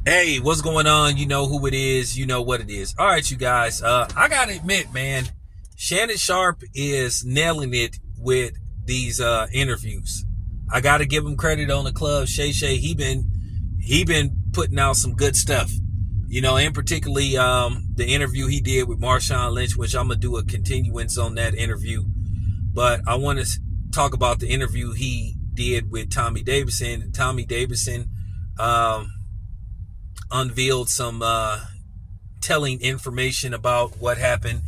Hey, what's going on? You know who it is. You know what it is. All right, you guys. I gotta admit, man, Shannon Sharpe is nailing it with these interviews. I gotta give him credit on the club. Shay, he been putting out some good stuff. And particularly the interview he did with Marshawn Lynch, which I'm gonna do a continuance on that interview. But I want to talk about the interview he did with Tommy Davidson. Tommy Davidson. Unveiled some telling information about what happened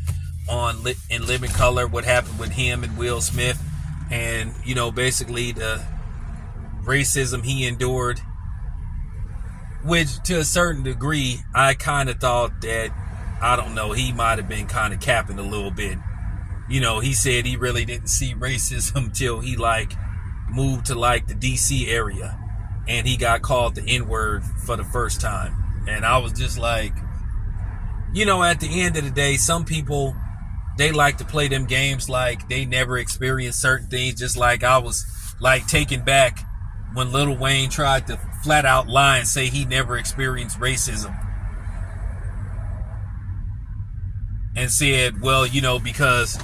in Living Color, what happened with him and Will Smith, and basically the racism he endured. Which, to a certain degree, I kind of thought that, I don't know, he might have been kind of capping a little bit. He said he really didn't see racism till he moved to the DC area. And he got called the N-word for the first time. And I was just like, at the end of the day, some people, they like to play them games like they never experienced certain things. Just like I was taken back when Lil Wayne tried to flat out lie and say he never experienced racism. And said, well, because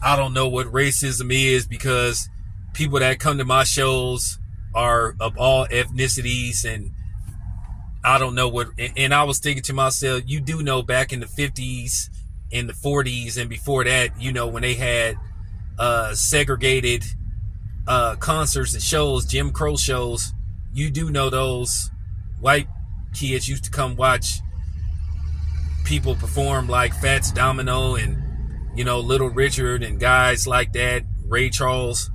I don't know what racism is, because people that come to my shows are of all ethnicities, and I don't know what. And I was thinking to myself, you do know back in the 50s, in the 40s, and before that, when they had segregated concerts and shows, Jim Crow shows, you do know those white kids used to come watch people perform like Fats Domino and Little Richard and guys like that, Ray Charles.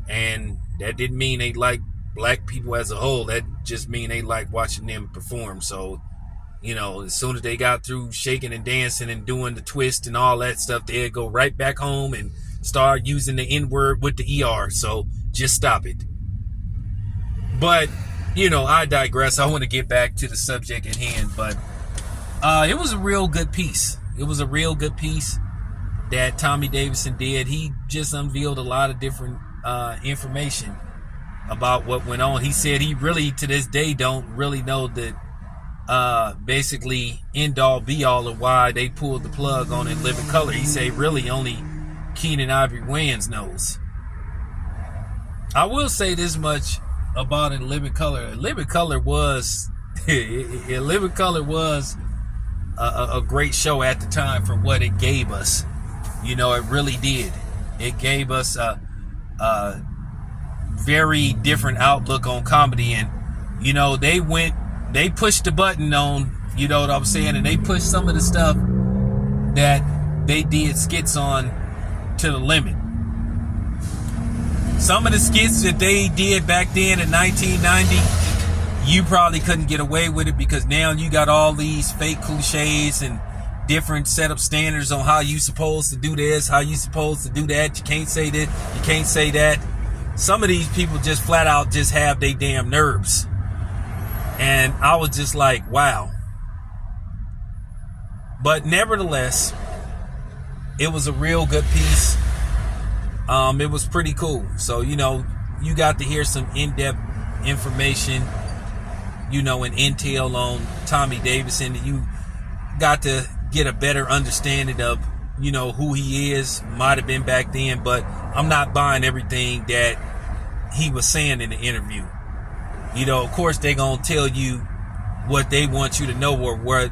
And that didn't mean they like black people as a whole. That just mean they like watching them perform. So, as soon as they got through shaking and dancing and doing the twist and all that stuff, they'd go right back home and start using the N-word with the ER. So just stop it. But, I digress. I want to get back to the subject at hand. But it was a real good piece. It was a real good piece that Tommy Davidson did. He just unveiled a lot of different information about what went on. He said he really, to this day, don't really know that basically end all be all of why they pulled the plug on In Living Color. He said really only Keenan Ivory Wayans knows. I will say this much about In Living Color. In Living Color was In Living Color was a great show at the time for what it gave us. It really did. It gave us a very different outlook on comedy. And they pushed the button on, you know what I'm saying, and they pushed some of the stuff that they did skits on to the limit. Some of the skits that they did back then in 1990, you probably couldn't get away with it, because now you got all these fake cliches and different setup standards on how you supposed to do this, how you supposed to do that. You can't say this, you can't say that. Some of these people just flat out just have they damn nerves. And I was just like, wow. But nevertheless, it was a real good piece. It was pretty cool. So, you got to hear some in-depth information, and intel on Tommy Davidson. You got to get a better understanding of, who he is. Might have been back then, but I'm not buying everything that he was saying in the interview. Of course, they're going to tell you what they want you to know, or what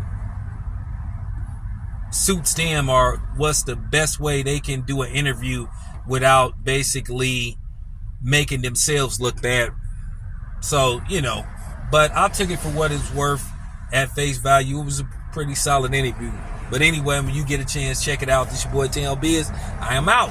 suits them, or what's the best way they can do an interview without basically making themselves look bad. So, but I took it for what it's worth at face value. It was a pretty solid interview. But anyway, when you get a chance, check it out. This your boy Tail Biz. I am out.